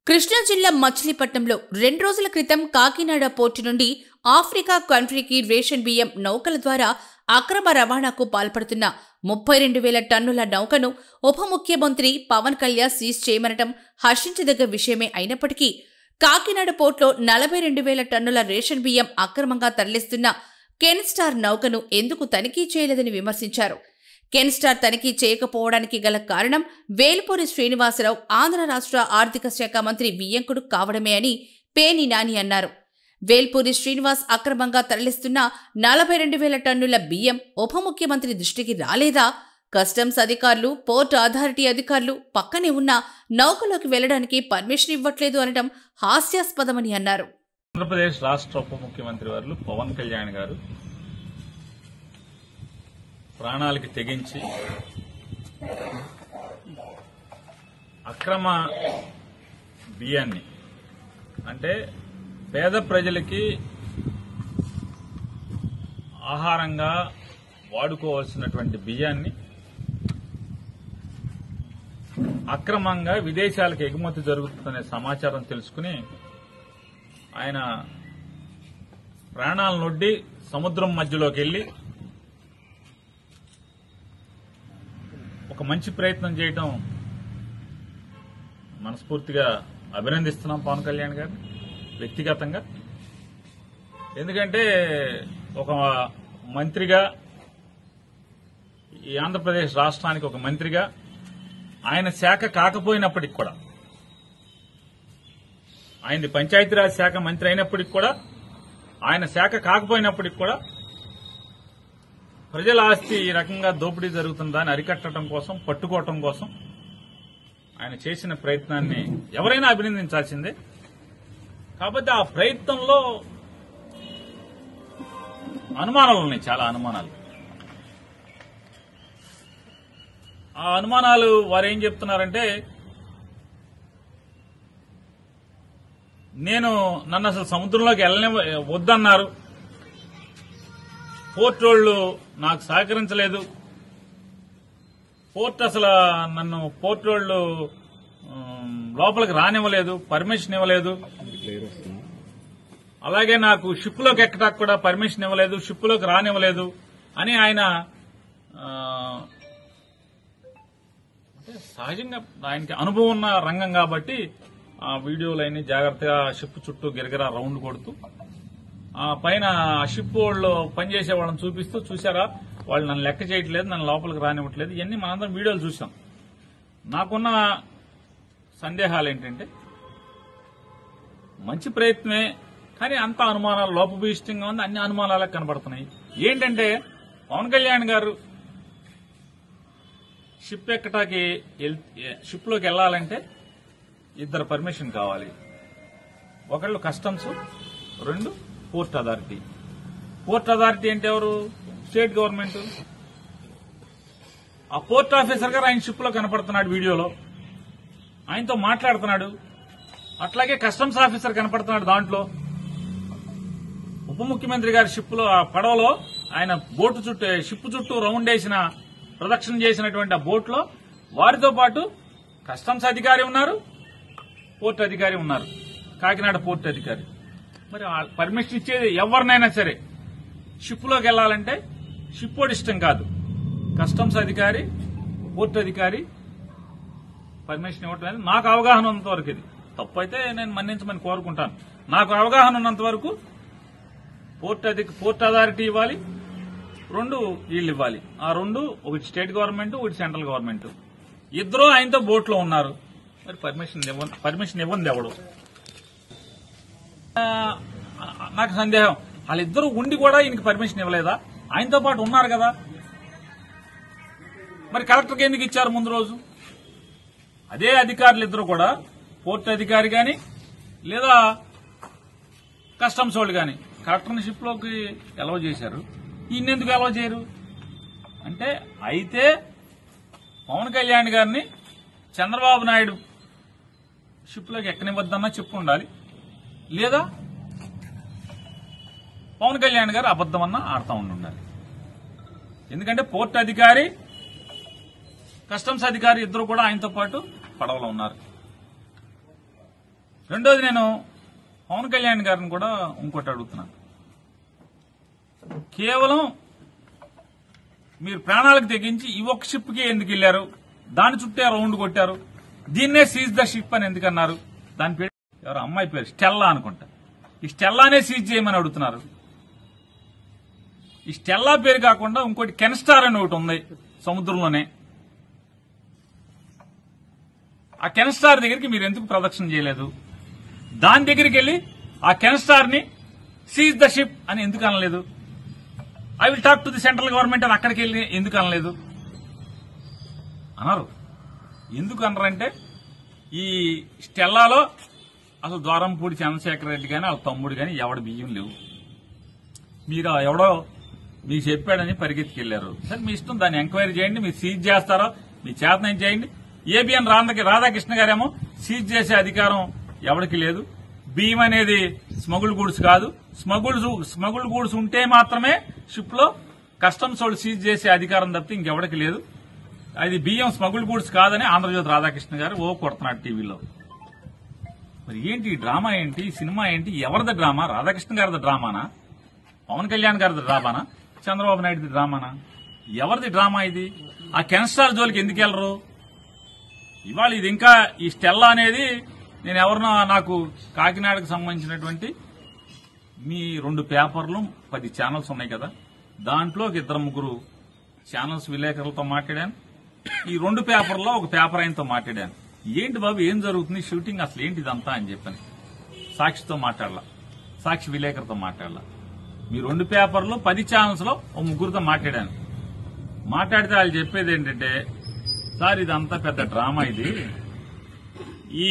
కృష్ణా జిల్లా మచిలీపట్నంలో 2 రోజుల క్రితం కాకినాడ పోర్టు నుండి ఆఫ్రికా కంట్రీకి రేషన్ బియ్యం నౌకల ద్వారా అక్రమ రవాణాకు పాల్పడుతున్న 32,000 టన్నుల నౌకను ఉప ముఖ్యమంత్రి పవన్ కళ్యాణ్ సీజ్ చేయమనటం హర్షించదగ్గ విషయమే అయినప్పటికీ కాకినాడ పోర్టులో 42,000 టన్నుల రేషన్ బియ్యం అక్రమంగా తరలిస్తున్న కెన్స్టార్ నౌకను ఎందుకు తనిఖీ చేయలేదని విమర్శించారు. కెన్స్టార్ తనిఖీ చేయకపోవడానికి గల కారణం వేల్పూరి శ్రీనివాసరావు ఆంధ్ర రాష్ట్ర ఆర్థిక శాఖ మంత్రి వియ్యంకుడు కావడమే అని పేర్ని నాని అన్నారు. వేల్పూరి శ్రీనివాస్ అక్రమంగా తరలిస్తున్న 42,000 టన్నుల బియ్యం ఉప ముఖ్యమంత్రి దృష్టికి రాలేదా? కస్టమ్స్ అధికారులు, పోర్టు అథారిటీ అధికారులు పక్కనే ఉన్న నౌకలోకి వెళ్లడానికి పర్మిషన్ ఇవ్వట్లేదు అనడం హాస్యాస్పదమని అన్నారు. ఆంధ్రప్రదేశ్ రాష్ట్ర ఉప ముఖ్యమంత్రి వారు పవన్ కళ్యాణ్ గారు ప్రాణాలకి తెగించి అక్రమ బియ్యాన్ని, అంటే పేద ప్రజలకి ఆహారంగా వాడుకోవాల్సినటువంటి బియ్యాన్ని అక్రమంగా విదేశాలకు ఎగుమతి జరుగుతుందనే సమాచారం తెలుసుకుని ఆయన ప్రాణాలనొడ్డి సముద్రం మధ్యలోకి వెళ్లి ఒక మంచి ప్రయత్నం చేయటం మనస్ఫూర్తిగా అభినందిస్తున్నాం పవన్ కళ్యాణ్ గారు వ్యక్తిగతంగా. ఎందుకంటే ఒక మంత్రిగా, ఈ ఆంధ్రప్రదేశ్ రాష్ట్రానికి ఒక మంత్రిగా, ఆయన శాఖ కాకపోయినప్పటికి కూడా, ఆయనది పంచాయతీరాజ్ శాఖ మంత్రి అయినప్పటికి కూడా, ఆయన శాఖ కాకపోయినప్పటికి కూడా ప్రజల ఆస్తి ఈ రకంగా దోపిడీ జరుగుతుందని అరికట్టడం కోసం, పట్టుకోవటం కోసం ఆయన చేసిన ప్రయత్నాన్ని ఎవరైనా అభినందించాల్సిందే. కాబట్టి ఆ ప్రయత్నంలో అనుమానాలు ఉన్నాయి, చాలా అనుమానాలు. ఆ అనుమానాలు వారు ఏం చెప్తున్నారంటే, నన్ను అసలు సముద్రంలోకి వద్దన్నారు, పోర్టు వాళ్ళు నాకు సహకరించలేదు, పోర్టు అసలు నన్ను పోర్టు వాళ్ళు లోపలికి రానివ్వలేదు, పర్మిషన్ ఇవ్వలేదు, అలాగే నాకు షిప్లోకి ఎక్కడానికి కూడా పర్మిషన్ ఇవ్వలేదు, షిప్లోకి రానివ్వలేదు అని ఆయన సహజంగా ఆయనకి అనుభవం ఉన్న రంగం కాబట్టి ఆ వీడియోలన్నీ జాగ్రత్తగా షిప్ చుట్టూ గిరగిరా రౌండ్ కొడుతూ ఆ పైన షిప్ వాళ్ళు పనిచేసే వాళ్ళని చూపిస్తూ, చూసారా వాళ్ళు నన్ను లెక్క చేయట్లేదు, నన్ను లోపలికి రానివ్వట్లేదు, ఇవన్నీ మనందరం వీడియోలు చూసాం. నాకున్న సందేహాలు ఏంటంటే, మంచి ప్రయత్నమే కానీ అంత అనుమానాలు లోపభూయిష్టంగా ఉంది, అన్ని అనుమానాలకు కనబడుతున్నాయి. ఏంటంటే పవన్ కళ్యాణ్ గారు షిప్ ఎక్కటాకి, షిప్లోకి వెళ్లాలంటే 2 పర్మిషన్ కావాలి. ఒకళ్ళు customs, 2 port authority. Port authority అంటే ఎవరు? State government. ఆ పోర్ట్ ఆఫీసర్ గారు ఆయన షిప్ లో కనపడుతున్నాడు, వీడియోలో ఆయనతో మాట్లాడుతున్నాడు. అట్లాగే కస్టమ్స్ ఆఫీసర్ కనపడుతున్నాడు దాంట్లో. ఉప ముఖ్యమంత్రి గారి షిప్ లో, ఆ పడవలో ఆయన బోటు చుట్టూ, షిప్ చుట్టూ రౌండ్ వేసిన, ప్రదక్షిణ చేసినటువంటి ఆ బోట్ లో వారితో పాటు కస్టమ్స్ అధికారి ఉన్నారు, పోర్ట్ అధికారి ఉన్నారు, కాకినాడ పోర్ట్ అధికారి. మరి పర్మిషన్ ఇచ్చేది ఎవరినైనా సరే షిప్ లోకి వెళ్లాలంటే షిప్ వాడి ఇష్టం కాదు, కస్టమ్స్ అధికారి, పోర్ట్ అధికారి పర్మిషన్ ఇవ్వటం అనేది నాకు అవగాహన ఉన్నంత వరకు. ఇది తప్పు అయితే నేను మన్నించమని కోరుకుంటాను. నాకు అవగాహన ఉన్నంత వరకు పోర్ట్ అథారిటీ ఇవ్వాలి, 2 వీళ్ళు ఇవ్వాలి. ఆ 2 ఒకటి స్టేట్ గవర్నమెంట్, ఒకటి సెంట్రల్ గవర్నమెంట్. ఇద్దరు ఆయనతో బోట్ లో ఉన్నారు. మరి పర్మిషన్ ఇవ్వండి ఎవడు? నాకు సందేహం, వాళ్ళిద్దరూ ఉండి కూడా ఈయనకి పర్మిషన్ ఇవ్వలేదా? ఆయనతో పాటు ఉన్నారు కదా, మరి కలెక్టర్కి ఎందుకు ఇచ్చారు ముందు రోజు? అదే అధికారులు ఇద్దరు కూడా, పోర్టు అధికారి గాని లేదా కస్టమ్స్ వాళ్ళు గాని, కలెక్టర్ని షిప్ లోకి అలౌ చేశారు, ఈయన ఎందుకు అలౌ చేయరు? అంటే అయితే పవన్ కళ్యాణ్ గారిని చంద్రబాబు నాయుడు షిప్ లోకి ఎక్కనివ్వద్దన్నా చెప్పు ఉండాలి, లేదా పవన్ కళ్యాణ్ గారు అబద్దమన్నా ఆడుతూ ఉండాలి. ఎందుకంటే పోర్టు అధికారి, కస్టమ్స్ అధికారి ఇద్దరు కూడా ఆయనతో పాటు పడవలో ఉన్నారు. రెండోది నేను పవన్ కళ్యాణ్ గారిని కూడా ఇంకోటి అడుగుతున్నాను. కేవలం మీరు ప్రాణాలకు తెగించి ఈ ఒక్క షిప్కే ఎందుకు వెళ్లారు? దాని చుట్టే రౌండ్ కొట్టారు. దీన్నే సీజ్ ద షిప్ అని ఎందుకన్నారు? దాని పేరు ఎవరు అమ్మాయి పేరు స్టెల్లా అనుకుంటా. ఈ స్టెల్లానే సీజ్ చేయమని అడుగుతున్నారు. ఈ స్టెల్లా పేరు కాకుండా ఇంకోటి కెన్స్టార్ అని ఒకటి ఉంది సముద్రంలోనే. ఆ కెన్స్టార్ దగ్గరికి మీరు ఎందుకు ప్రదక్షిణ చేయలేదు? దాని దగ్గరికి వెళ్లి ఆ కెన్స్టార్ ని సీజ్ ద షిప్ అని ఎందుకు అనలేదు? I will talk to the central government అని అక్కడికి వెళ్ళి ఎందుకు అనలేదు? అన్నారు. ఎందుకు అన్నారంటే ఈ స్టెల్లాలో అసలు ద్వారంపూడి చంద్రశేఖర్ రెడ్డి కానీ వాళ్ళ తమ్ముడు కానీ ఎవడ బియ్యం లేవు. మీరు ఎవడో మీకు చెప్పాడని పరిగెత్తుకెళ్లారు. సరే మీ ఇష్టం, దాన్ని ఎంక్వైరీ చేయండి. మీరు సీజ్ చేస్తారో మీ చేతనం చేయండి. ఏబిఎన్ రాధాకృష్ణ గారేమో సీజ్ చేసే అధికారం ఎవరికి లేదు. బియ్యం అనేది స్మగుల్ గూడ్స్ కాదు. స్మగుల్ గూడ్స్ ఉంటే మాత్రమే షిప్ లో కస్టమ్స్ వాళ్ళు సీజ్ చేసే అధికారం తప్పితే ఇంకెవరికి లేదు. అది బియ్యం స్మగుల్ గూడ్స్ కాదని ఆంధ్రజ్యోతి రాధాకృష్ణ గారు కొడుతున్నాడు టీవీలో. మరి ఏంటి ఈ డ్రామా ఏంటి? ఈ సినిమా ఏంటి? ఎవరిది డ్రామా? రాధాకృష్ణ గారిది డ్రామానా? పవన్ కళ్యాణ్ గారిది డ్రామానా? చంద్రబాబు నాయుడుది డ్రామానా? ఎవరిది డ్రామా ఇది? ఆ కెన్స్టార్ జోలికి ఎందుకు వెళ్లరు? ఇవాళ ఇది ఇంకా ఈ స్టెల్లా అనేది నేను ఎవరినో నాకు కాకినాడకు సంబంధించినటువంటి మీ 2 పేపర్లు 10 ఛానల్స్ ఉన్నాయి కదా, దాంట్లో 2-3 ఛానల్స్ విలేకరులతో మాట్లాడాను. ఈ 2 పేపర్లో ఒక పేపర్ ఆయనతో మాట్లాడాను. ఏంటి బాబు ఏం జరుగుతుంది షూటింగ్ అసలు ఏంటి ఇదంతా అని చెప్పని సాక్షితో మాట్లాడాల, సాక్షి విలేకరుతో మాట్లాడాల. మీ 2 పేపర్లు 10 ఛానల్స్ లో ఓ 3 మాట్లాడాను. మాట్లాడితే వాళ్ళు చెప్పేది ఏంటంటే, సార్ ఇదంతా పెద్ద డ్రామా, ఇది ఈ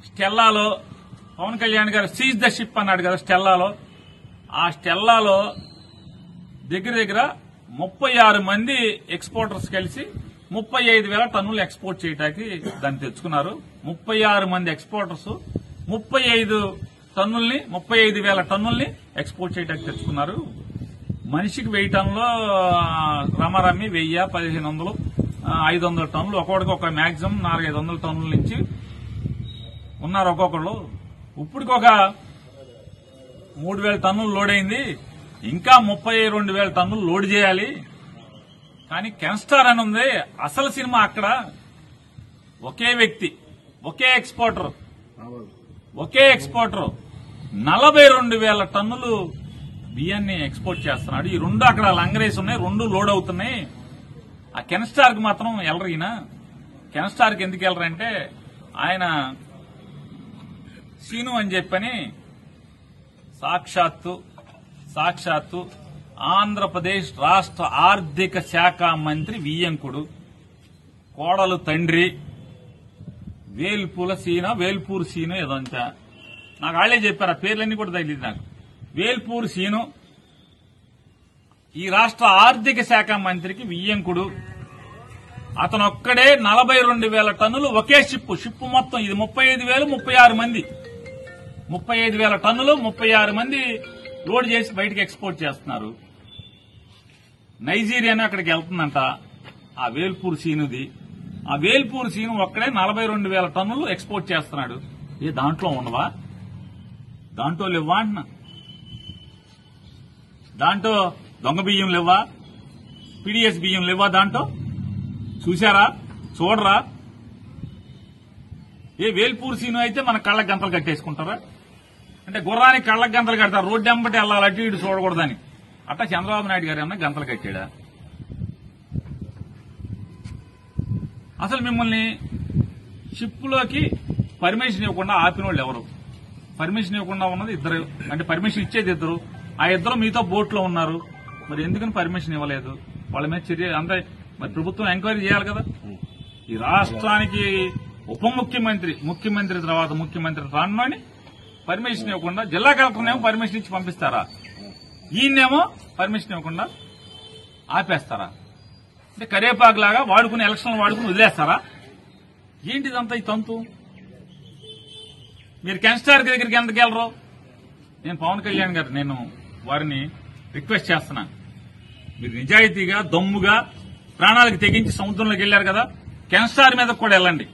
స్టెల్లాలో పవన్ కళ్యాణ్ గారు సీజ్ ద షిప్ అన్నాడు కదా స్టెల్లాలో. ఆ స్టెల్లాలో దగ్గర 36 మంది ఎక్స్పోర్టర్స్ కలిసి 35,000 టన్నులు ఎక్స్పోర్ట్ చేయడానికి దాన్ని తెచ్చుకున్నారు. 36 మంది ఎక్స్పోర్టర్స్ 35,000 టన్నుల్ని ఎక్స్పోర్ట్ చేయడానికి తెచ్చుకున్నారు. మనిషికి 1000 టన్నులు రమారమ్మి 1000, 1500, 500 టన్నులు ఒక్కొక్కడికి ఒక మాక్సిమం 400-500 టన్నుల నుంచి ఉన్నారు ఒక్కొక్కళ్ళు. ఇప్పటికి ఒక 3,000 టన్నులు లోడ్ అయింది. ఇంకా 32,000 టన్నులు లోడ్ చేయాలి. కానీ కెన్స్టార్ అని ఉంది. అసలు సినిమా అక్కడ ఒకే వ్యక్తి, ఒకే ఎక్స్పోర్టర్ 42,000 టన్నులు బియ్యాన్ని ఎక్స్పోర్ట్ చేస్తున్నాడు. ఈ 2 అక్కడ లంగరేసి ఉన్నాయి, 2 లోడ్ అవుతున్నాయి. ఆ కెన్స్టార్ కి మాత్రం వెళ్ళరు. ఈయన కెన్స్టార్ కి ఎందుకు వెళ్ళరంటే ఆయన సీను అని చెప్పని సాక్షాత్తు ఆంధ్రప్రదేశ్ రాష్ట్ర ఆర్థిక శాఖ మంత్రి వియ్యంకుడు కోడలు తండ్రి వేల్పూర్ సీను ఏదో అంత నాకు వాళ్ళే చెప్పారు. ఆ పేర్లన్నీ కూడా తగిలింది నాకు. వేల్పూర్ సీను ఈ రాష్ట్ర ఆర్థిక శాఖ మంత్రికి వియ్యంకుడు. అతను ఒక్కడే 42,000 టన్నులు ఒకే షిప్ మొత్తం ఇది 35,000, 36 మంది 35,000 టన్నులు 36 మంది లోడ్ చేసి బయటకు ఎక్స్పోర్ట్ చేస్తున్నారు. నైజీరియానే అక్కడికి వెళ్తుందంట ఆ వేల్పూర్ సీనుది. ఆ వేల్పూర్ సీను ఒక్కడే 42,000 టన్నులు ఎక్స్పోర్ట్ చేస్తున్నాడు. ఏ దాంట్లో ఉండవా? దాంట్లో లేవా అంటున్నా? దాంట్లో దొంగ బియ్యం లేవా? పీడీఎస్ బియ్యం లేవా? దాంట్లో చూశారా? చూడరా? ఏ వేల్పూర్ సీను అయితే మన కళ్ళకి గంతలు కట్టేసుకుంటారా? అంటే గుర్రానికి కళ్ళకి గంతలు కడతారు, రోడ్డు ఎంబటి వెళ్ళాలి, అటు ఇటు చూడకూడదని. అట్టా చంద్రబాబు నాయుడు గారు ఏమన్నా గంతలు కట్టాడా? అసలు మిమ్మల్ని షిప్లోకి పర్మిషన్ ఇవ్వకుండా ఆపిన వాళ్ళు ఎవరు? పర్మిషన్ ఇవ్వకుండా ఉన్నది 2, అంటే పర్మిషన్ ఇచ్చేది 2. ఆ 2 మీతో బోట్లో ఉన్నారు. మరి ఎందుకని పర్మిషన్ ఇవ్వలేదు? వాళ్ళ మీద చర్య అంతా మరి ప్రభుత్వం ఎంక్వైరీ చేయాలి కదా. ఈ రాష్ట్రానికి ఉప ముఖ్యమంత్రి తర్వాత ముఖ్యమంత్రి రానని పర్మిషన్ ఇవ్వకుండా జిల్లా కలెక్టర్నేమో పర్మిషన్ ఇచ్చి పంపిస్తారా? ఈయన్నేమో పర్మిషన్ ఇవ్వకుండా ఆపేస్తారా? అంటే కరేపాకులాగా వాడుకుని ఎలక్షన్లు వాడుకుని వదిలేస్తారా? ఏంటిదంతా ఈ తంతు? మీరు కెన్స్టార్ దగ్గరికి ఎందుకు వెళ్ళరు? నేను పవన్ కళ్యాణ్ గారు నేను వారిని రిక్వెస్ట్ చేస్తున్నాను. మీరు నిజాయితీగా దమ్ముగా ప్రాణాలకు తెగించి సముద్రంలోకి వెళ్లారు కదా, కెన్స్టార్ మీద కూడా వెళ్ళండి.